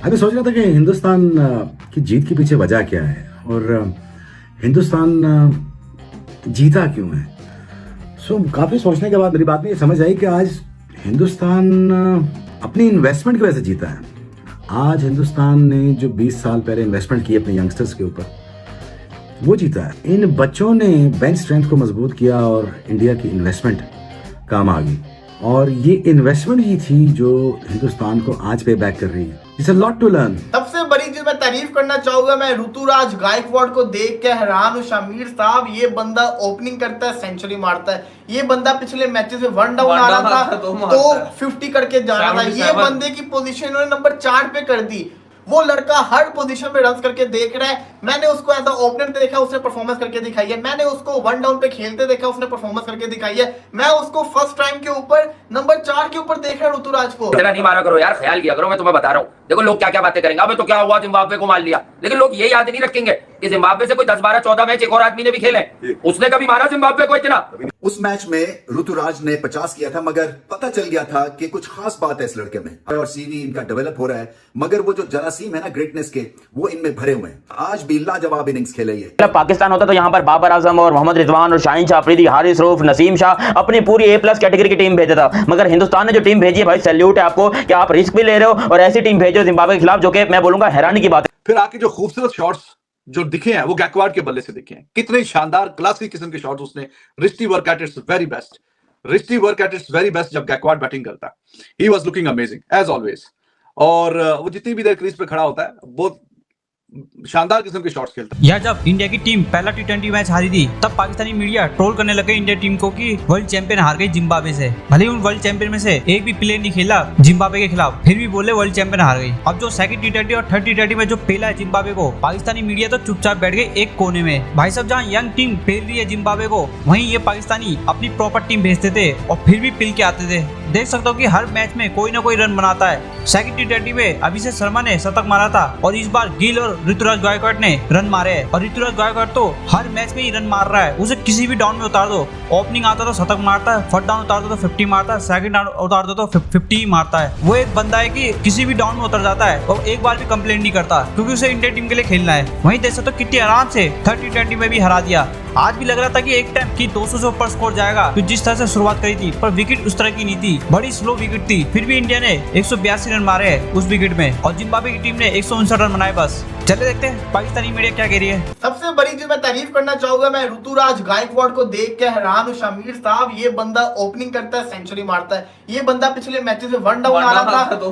अभी सोच रहा था कि हिंदुस्तान की जीत के पीछे वजह क्या है और हिंदुस्तान जीता क्यों है। काफ़ी सोचने के बाद मेरी बात में ये समझ आई कि आज हिंदुस्तान अपनी इन्वेस्टमेंट की वजह से जीता है। आज हिंदुस्तान ने जो 20 साल पहले इन्वेस्टमेंट की अपने यंगस्टर्स के ऊपर, वो जीता है। इन बच्चों ने बेंच स्ट्रेंथ को मजबूत किया और इंडिया की इन्वेस्टमेंट काम आ गई, और ये इन्वेस्टमेंट ही थी जो हिंदुस्तान को आज पे बैक कर रही है। It's a lot to learn. सबसे बड़ी चीज मैं तारीफ करना चाहूंगा, मैं ऋतुराज गायकवाड़ को देख के हैरान हूं। शमीर साहब, ये बंदा ओपनिंग करता है, सेंचुरी मारता है। ये बंदा पिछले मैचेस में 1 डाउन आ रहा था तो 50 करके जा रहा था। ये बंदे की पोजीशन उन्होंने नंबर 4 पे कर दी। वो लड़का हर पोजीशन पे रन करके देख रहा है। मैंने उसको एज अ ओपनर देखा, उसने परफॉर्मेंस करके दिखाई है। मैंने उसको 1 डाउन पे खेलते देखा, उसने परफॉर्मेंस करके दिखाई है। मैं उसको फर्स्ट टाइम के ऊपर नंबर 4 के ऊपर देख रहा हूं ऋतुराज को। इतना नहीं मारा करो यार, ख्याल किया करो, मैं तुम्हें बता रहा हूं। देखो लोग क्या क्या बातें करेंगे, अब तो क्या हुआ जिम्बाब्वे को मार लिया, लेकिन लोग ये याद नहीं रखेंगे कि जिम्बाब्वे से कोई 10, 12, 14 मैच एक और आदमी ने भी खेले, उसने कभी मारा जिम्बाब्वे को इतना। उस मैच में ऋतुराज ने 50 किया था, मगर पता चल गया था कि कुछ खास बात है इस लड़के में और सीवी इनका डेवलप हो रहा है, मगर वो जो जरासीम है ना ग्रेटनेस के, वो इनमें भरे हुए हैं। आज भी लाजवाब इनिंग्स खेले ये। पाकिस्तान होता तो यहाँ पर बाबर आजम और मोहम्मद रिजवान और शाहीन शाह अफरीदी, हारिस रऊफ, नसीम शाह अपनी पूरी A+ कैटेगरी की टीम भेजा था, मगर हिंदुस्तान ने जो टीम भेजी है भाई, सैल्यूट है आपको कि आप रिस्क भी ले रहे हो और ऐसी टीम भेजो जिम्बाब्वे के खिलाफ, जो कि मैं बोलूंगा हैरानी की बात है। फिर आके जो खूबसूरत शॉट्स जो दिखे हैं वो गैकवार्ड के बल्ले से दिखे हैं। कितने शानदार क्लासिक किस्म के शॉट्स उसने। Wristy work at its very best, wristy work at its very best जब गैकवार्ड बैटिंग करता है। He was looking amazing as always, और वो जितनी भी देर क्रीज पे खड़ा होता है बहुत शानदार किस्म के शॉट्स खेलता है। यार जब इंडिया की टीम पहला T20 मैच हारी थी, तब पाकिस्तानी मीडिया ट्रोल करने लगे इंडिया टीम को कि वर्ल्ड चैंपियन हार गई जिम्बाब्वे से। भले ही उन वर्ल्ड चैंपियन में से एक भी प्लेयर नहीं खेला जिम्बाब्वे के खिलाफ, फिर भी बोले वर्ल्ड चैंपियन हार गई। अब जो सेकंड T20 और थर्ड T20 में जो पेला है जिम्बाब्वे को, पाकिस्तानी मीडिया तो चुपचाप बैठ गए एक कोने में। भाई साहब, जहाँ यंग टीम पेल रही है जिम्बाब्वे को, वहीं ये पाकिस्तानी अपनी प्रॉपर टीम भेजते थे और फिर भी पिल के आते थे। देख सकते हो कि हर मैच में कोई ना कोई रन बनाता है। सेकंड T20 में अभिषेक शर्मा ने शतक मारा था और इस बार गिल और ऋतुराज गायकवाड़ ने रन मारे हैं, और ऋतुराज गायकवाड़ तो हर मैच में ही रन मार रहा है। उसे किसी भी डाउन में उतार दो, ओपनिंग आता तो शतक मारता है, फर्स्ट डाउन उतार दो तो 50 मारता है, सेकंड डाउन उतार दो तो 50 मारता है। वो एक बंदा है कि किसी भी डाउन में उतर जाता है और एक बार भी कंप्लेंट नहीं करता, क्योंकि उसे इंडिया टीम के लिए खेलना है। वहीं देख सकते हो कितनी आराम से थर्ड T20 में भी हरा दिया। आज भी लग रहा था कि एक टाइम की 200 से ऊपर स्कोर जाएगा, तो जिस तरह से शुरुआत करी थी, पर विकेट उस तरह की नहीं थी, बड़ी स्लो विकेट थी। फिर भी इंडिया ने 182 रन मारे हैं उस विकेट में, और जिम्बाब्वे की टीम ने 159 रन बनाए। बस चले देखते हैं पाकिस्तानी मीडिया क्या कह रही है। सबसे बड़ी चीज मैं तारीफ करना चाहूंगा, मैं ऋतुराज गायकवाड़ को देख के हैरान हूं। शमीर साहब, ये बंदा ओपनिंग करता है, सेंचुरी मारता है। ये बंदा पिछले मैचेस में 1 डाउन आ रहा था तो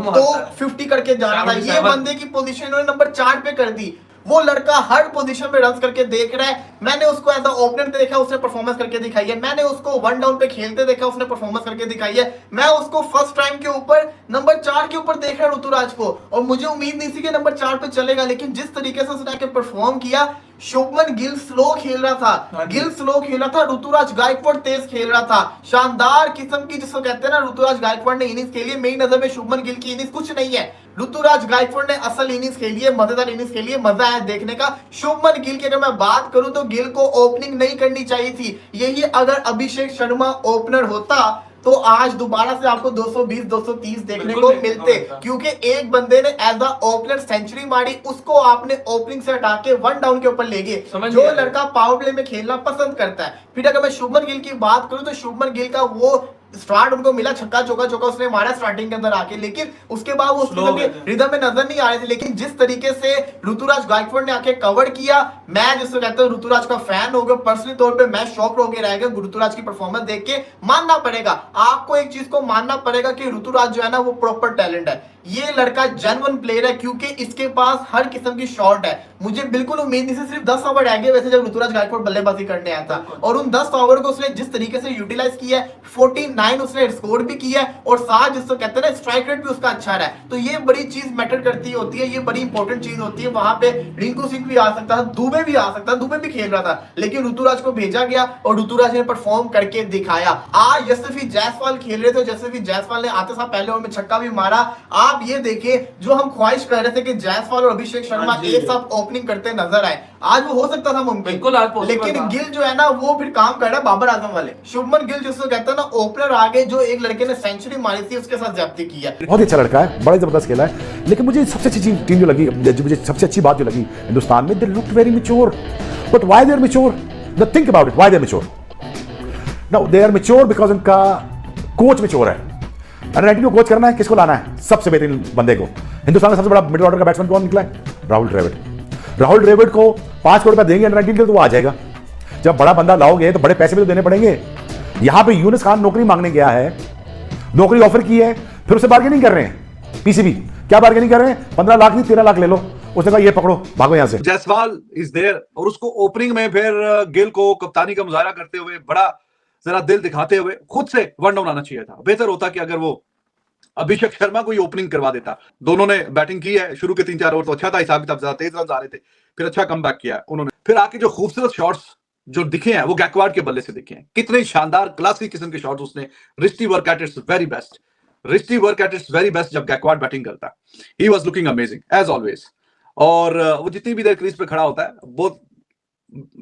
50 करके जा रहा था। ये बंदे की पोजीशन उन्होंने नंबर 4 पे कर दी। वो लड़का हर पोजीशन पे रन करके देख रहा है। मैंने उसको एज अ ओपनर देखा, उसने परफॉर्मेंस करके दिखाई है। मैंने उसको 1 डाउन पे खेलते देखा, उसने परफॉर्मेंस करके दिखाई है। मैं उसको फर्स्ट टाइम के ऊपर नंबर 4 के ऊपर देख रहा हूं ऋतुराज को, और मुझे उम्मीद नहीं थी कि नंबर 4 पे चलेगा, लेकिन जिस तरीके से उसने आके परफॉर्म किया। शुभमन गिल स्लो खेल रहा था, ऋतुराज गायकवाड़ तेज खेल रहा था। शानदार किस्म की, जिसको कहते हैं ना, ऋतुराज गायकवाड़ ने इनिंग्स खेली है। मेरी नजर में शुभमन गिल की इनिंग्स कुछ नहीं है, ऋतुराज गायकवाड़ ने असल इनिंग्स खेली है, मजेदार इनिंग्स खेली है, मजा आया देखने का। शुभमन गिल की अगर मैं बात करूं तो गिल को ओपनिंग नहीं करनी चाहिए थी। यही अगर अभिषेक शर्मा ओपनर होता तो आज दोबारा से आपको 220, 230 देखने को मिलते, क्योंकि एक बंदे ने एज अ ओपनर सेंचुरी मारी, उसको आपने ओपनिंग से हटा के 1 डाउन के ऊपर ले गए। जो लड़का पावर प्ले में खेलना पसंद करता है। फिर अगर मैं शुभमन गिल की बात करूं तो शुभमन गिल का वो स्टार्ट उनको मिला, छक्का चौका उसने मारा स्टार्टिंग के अंदर आके, लेकिन उसके बाद वो रिदम में नजर नहीं आ रहे थे। लेकिन जिस तरीके से ऋतुराज गायकवाड़ ने आके कवर किया, मैं जिसको कहता हूं ऋतुराज का फैन हो गया। पर्सनली तौर पे मैं शॉक हो गया रहेगा ऋतुराज की परफॉर्मेंस देख के। मानना पड़ेगा आपको, एक चीज को मानना पड़ेगा कि ऋतुराज जो है ना, वो प्रॉपर टैलेंट है। ये लड़का जेन्युइन प्लेयर है, क्योंकि इसके पास हर किस्म की शॉट है। मुझे बिल्कुल उम्मीद नहीं थी, सिर्फ 10 ओवर रह गए वैसे जब ऋतुराज गायकवाड़ बल्लेबाजी करने आया था, और उन 10 ओवर को उसने जिस तरीके से यूटिलाइज किया है, 49 उसने स्कोर भी किया है, और साथ जिसको कहते हैं ना, स्ट्राइक रेट भी उसका अच्छा रहा है। तो ये बड़ी चीज मैटर करती होती है, ये बड़ी इंपॉर्टेंट चीज होती है। वहां पे रिंकू सिंह भी आ सकता था, दुबे भी आ सकता था, दुबे भी खेल रहा था, लेकिन ऋतुराज को भेजा गया और ऋतुराज ने परफॉर्म करके दिखाया। आज यशस्वी जायसवाल खेल रहे थे, यशस्वी जायसवाल ने आते साथ पहले ओवर में छक्का भी मारा। आप ये देखिए, जो हम ख्वाहिश कर रहे थे कि जायसवाल और अभिषेक शर्मा एक साथ ओपनिंग करते नजर आए, आज वो हो सकता था मुमकिन, बिल्कुल आज possible लेकिन था। गिल जो है ना वो फिर काम कर रहा है बाबर आजम वाले। शुभमन गिल जिसको कहते हैं ना ओपनर आगे, जो एक लड़के ने सेंचुरी मारी थी उसके साथ ज्यादती की है। बहुत ही अच्छा लड़का है, बड़ा जबरदस्त खेला है। लेकिन मुझे सबसे अच्छी टीम जो लगी, जो मुझे सबसे अच्छी बात जो लगी हिंदुस्तान में, they look very mature. But why they are mature? Think about it, why they are mature? Now they are mature because उनका कोच मैच्योर है। अंडर 19 को कोच करना है, किसको लाना है? सबसे बेहतरीन बंदे को। हिंदुस्तान का सबसे बड़ा मिडिल ऑर्डर का बैट्समैन कौन निकला है? राहुल द्रविड़। राहुल द्रविड़ को 5 करोड़ रुपया देंगे अंडर 19 के, तो वो आ जाएगा। जब बड़ा बंदा लाओगे तो बड़े पैसे भी तो देने पड़ेंगे। यहां पे यूनुस खान नौकरी मांगने गया है, नौकरी ऑफर की है, फिर उसे बार्गेनिंग कर रहे हैं। पीसीबी क्या बार्गेनिंग कर रहे हैं? 15 लाख नहीं 13 लाख ले लो। उसने कहा ये पकड़ो, भागो यहां से। जायसवाल इज देयर और उसको ओपनिंग में फिर गिल को कप्तानी का मुजाहरा करते हुए, बड़ा जरा दिल दिखाते हुए खुद से वन डाउन आना चाहिए था। बेहतर होता कि अगर वो अभिषेक शर्मा को ही ओपनिंग करवा देता। दोनों ने बैटिंग की है, शुरू के 3-4 ओवर तो अच्छा था, हिसाब किताब ज्यादा तेज रन आ रहे थे, फिर अच्छा कमबैक किया उन्होंने। फिर आके जो खूबसूरत शॉट्स जो दिखे हैं वो गैकवार्ड के बल्ले से दिखे हैं। कितने शानदार क्लासिक किस्म के शॉट्स उसने, wristy work at its very best, wristy work at its very best जब गैकवार्ड बैटिंग करता है। He was looking amazing as always. और वो जितनी भी देर क्रीज पे खड़ा होता है बहुत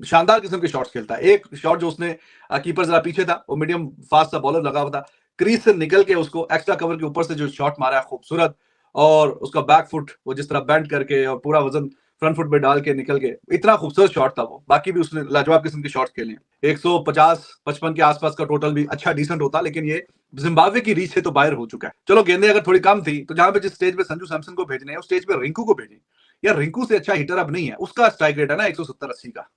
शानदार किस्म के शॉट्स खेलता है। एक शॉट जो उसने कीपर जरा पीछे था, वो मीडियम फास्ट सा बॉलर लगा हुआ था, क्रीज से निकल के उसको एक्स्ट्रा कवर के ऊपर से जो शॉट मारा है खूबसूरत, और उसका बैक फुट वो जिस तरह बेंड करके और पूरा वजन फ्रंट फुट पे डाल के निकल के, इतना खूबसूरत शॉट था वो। बाकी भी उसने लाजवाब किस्म के शॉट्स खेले। 150-55 के आसपास का टोटल भी अच्छा डिसेंट होता, लेकिन ये जिम्बाब्वे की रीच से तो बाहर हो चुका है। चलो गेंदें अगर थोड़ी कम थी तो जहां पे जिस स्टेज पे संजू सैमसन को भेजने हैं उस स्टेज पे रिंकू को भेजें। यार रिंकू से अच्छा हिटर अब नहीं है। उसका स्ट्राइक रेट है ना 170-80 का,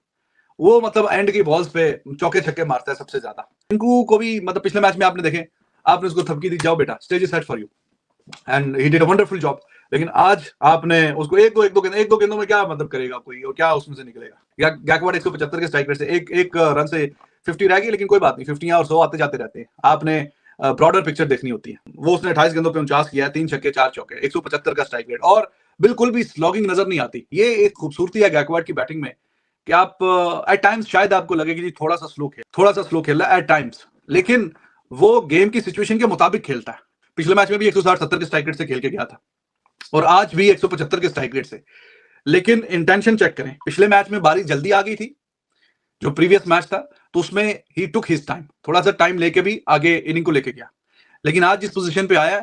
वो मतलब एंड की बॉल्स पे चौके छक्के मारता है सबसे ज्यादा। रिंकू को भी मतलब पिछले मैच में आपने देखे, आपने उसको थपकी दी, जाओ बेटा stage is set for you, and he did a wonderful job. लेकिन आज आपने उसको एक दो गेंदों में क्या मतलब करेगा कोई, और क्या उसमें से निकलेगा? गैकवार्ड 175 के स्ट्राइक रेट से एक रन से 50 रह गई, लेकिन कोई बात नहीं, 50 और 100 आते जाते रहते हैं। आपने ब्रॉडर पिक्चर देखनी होती है। वो उसने 28 गेंदों पे 49 किया है, 3 छक्के 4 चौके, 175 का स्ट्राइक रेट, और बिल्कुल भी स्लॉगिंग नजर नहीं आती। ये एक खूबसूरती है गैकवार्ड की बैटिंग में कि आप एट टाइम्स शायद आपको लगे कि थोड़ा सा स्लो खेल रहा है एट टाइम्स, लेकिन वो गेम की सिचुएशन के मुताबिक खेलता है। पिछले मैच में भी 160-70 के स्ट्राइक रेट से खेल के गया था, और आज भी 175 के स्ट्राइक रेट से। लेकिन इंटेंशन चेक करें, पिछले मैच में बारी जल्दी आ गई थी जो प्रीवियस मैच था, तो उसमें ही टुक हिज टाइम, थोड़ा सा टाइम लेके भी आगे इनिंग को लेके गया। लेकिन आज जिस पोजीशन पे आया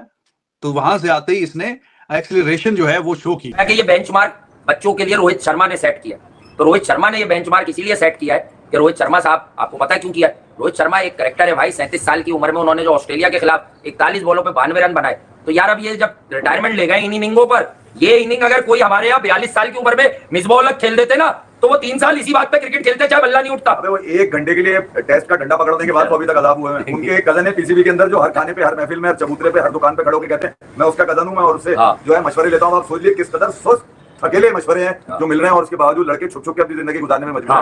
तो वहां से आते ही इसने एक्सीलरेशन जो है वो शो की। कि ये बेंचमार्क बच्चों के लिए रोहित शर्मा ने सेट किया। तो रोहित शर्मा ने ये बेंचमार्क इसीलिए सेट किया है कि रोहित शर्मा साहब, आपको पता है क्यों किया? रोहित शर्मा एक करेक्टर है भाई। 37 साल की उम्र में उन्होंने जो ऑस्ट्रेलिया के खिलाफ 41 बॉलों पे 92 रन बनाए, तो यार अब ये जब रिटायरमेंट ले गए इन इनिंगों पर, ये इनिंग अगर कोई हमारे यहाँ 42 साल की उम्र में मिस बॉलर खेल देते ना, तो वो 3 साल इसी बात पे क्रिकेट खेलते चाहे बल्ला नहीं उठता। अबे वो 1 घंटे के लिए टेस्ट का डंडा पकड़ने के बाद तो अभी तक अजाब हुए हैं। उनके कजन है पीसीबी के अंदर, जो हर खाने पे, हर महफिल में, हर चबूतरे पे, हर दुकान पे खड़े होकर कहते हैं मैं उसका कजन हूं, मैं और उससे जो है मशवरे लेता हूं। आप सोच लीजिए किस कदर सुस्त अकेले मशवरे हैं जो मिल रहे हैं, और उसके बावजूद लड़के छुप छुप के अपनी जिंदगी गुजारने में मजबूर हैं।